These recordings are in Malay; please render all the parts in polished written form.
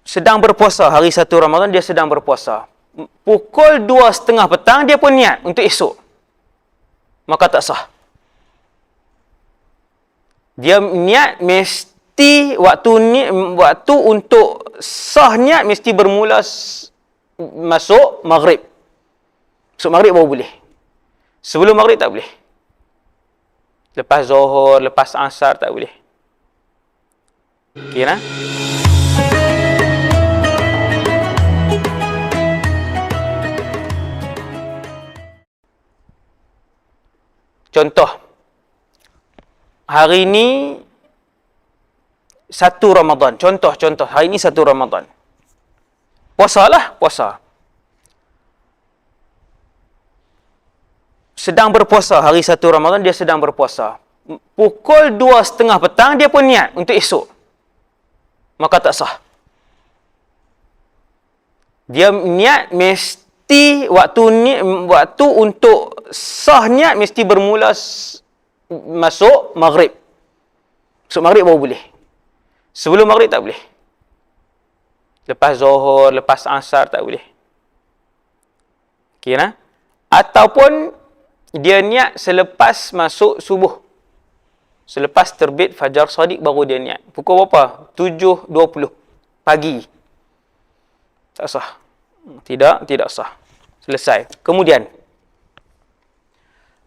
sedang berpuasa, hari 1 Ramadan dia sedang berpuasa. Pukul 2:30 petang dia pun niat untuk esok. Maka tak sah. Dia niat mesti waktu untuk sah niat mesti bermula masuk maghrib. Masuk maghrib baru boleh. Sebelum maghrib tak boleh. Lepas zuhur, lepas asar tak boleh. Okey nah? Contoh, hari ni 1 Ramadan. Contoh, hari ni 1 Ramadan. Puasalah, puasa. Sedang berpuasa, hari 1 Ramadan dia sedang berpuasa. Pukul 2:30 petang dia pun niat untuk esok. Maka tak sah. Dia niat mesti waktu untuk sah niat mesti bermula masuk maghrib. Masuk maghrib baru boleh. Sebelum maghrib tak boleh. Lepas zuhur, lepas asar tak boleh. Okey nah? Ataupun dia niat selepas masuk subuh. Selepas terbit fajar shadiq baru dia niat. Pukul berapa? 7.20 pagi. Tak sah. Tidak sah. Selesai. Kemudian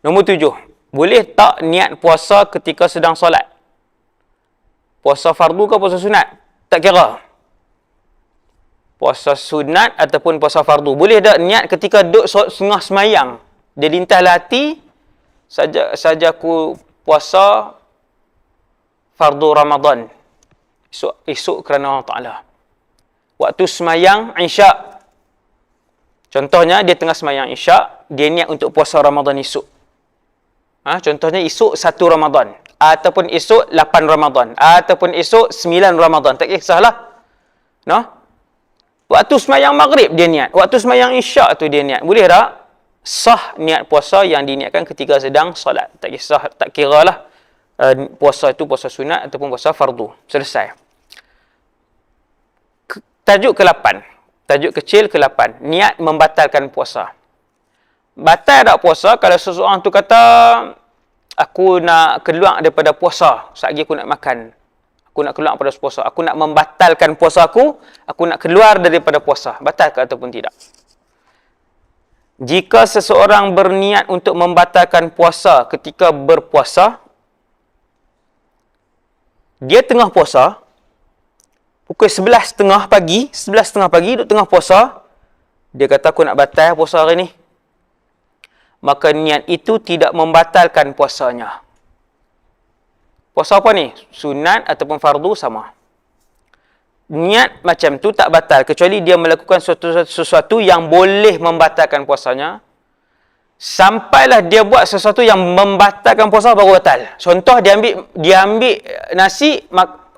nombor 7. Boleh tak niat puasa ketika sedang solat? Puasa fardu ke puasa sunat? Tak kira. Puasa sunat ataupun puasa fardu. Boleh tak niat ketika duduk tengah semayang? Dia lintahlah hati, saja aku puasa fardu Ramadan. Esok kerana Allah Ta'ala. Waktu semayang Isyak. Contohnya, dia tengah semayang Isyak, dia niat untuk puasa Ramadan esok. Contohnya, esok 1 Ramadan. Ataupun esok 8 Ramadan. Ataupun esok 9 Ramadan. Tak kisahlah. No? Waktu semayang maghrib dia niat. Waktu semayang Isyak tu dia niat. Boleh tak? Sah niat puasa yang diniatkan ketika sedang solat. Tak kisah, tak kira lah. Puasa itu puasa sunat ataupun puasa fardu. Selesai. Tajuk ke-8. Tajuk kecil ke-8. Niat membatalkan puasa. Batal tak puasa kalau seseorang tu kata, aku nak keluar daripada puasa. Sekejap aku nak makan. Aku nak keluar daripada puasa. Aku nak membatalkan puasa aku. Aku nak keluar daripada puasa. Batal ke ataupun tidak? Jika seseorang berniat untuk membatalkan puasa ketika berpuasa, dia tengah puasa, pukul 11.30 pagi, duduk tengah puasa, dia kata aku nak batal puasa hari ni. Maka niat itu tidak membatalkan puasanya. Puasa apa ni? Sunat ataupun fardu sama. Niat macam tu tak batal kecuali dia melakukan sesuatu yang boleh membatalkan puasanya. Sampailah dia buat sesuatu yang membatalkan puasa baru batal. Contoh dia ambil nasi,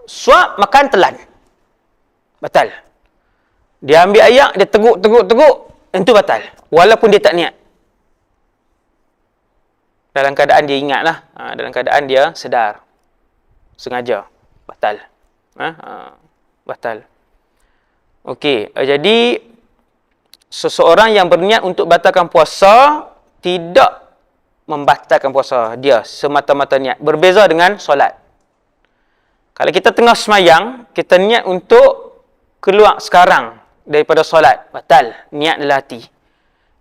suap, makan telan. Batal. Dia ambil ayak, dia teguk, itu batal. Walaupun dia tak niat. Dalam keadaan dia ingatlah, dalam keadaan dia sedar. Sengaja. Batal. Batal. Okey, jadi seseorang yang berniat untuk batalkan puasa tidak membatalkan puasa dia semata-mata niat. Berbeza dengan solat. Kalau kita tengah semayang, kita niat untuk keluar sekarang daripada solat, batal. Niat dalam hati.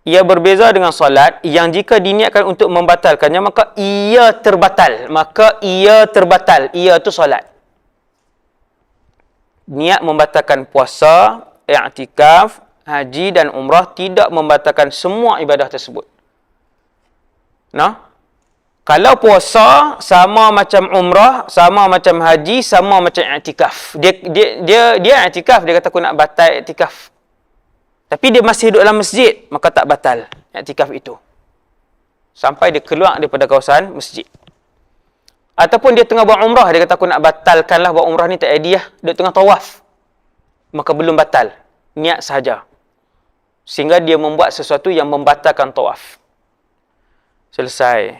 Ia berbeza dengan solat yang jika diniatkan untuk membatalkannya, maka ia terbatal. Ia itu solat. Niat membatalkan puasa, i'tikaf, haji dan umrah tidak membatalkan semua ibadah tersebut. Nah, kalau puasa sama macam umrah, sama macam haji, sama macam i'tikaf. Dia i'tikaf, dia kata aku nak batal i'tikaf. Tapi dia masih duduk dalam masjid, maka tak batal i'tikaf itu. Sampai dia keluar daripada kawasan masjid. Ataupun dia tengah buat umrah, dia kata aku nak batalkanlah buat umrah ni tak jadi lah. Dia tengah tawaf. Maka belum batal. Niat sahaja. Sehingga dia membuat sesuatu yang membatalkan tawaf. Selesai.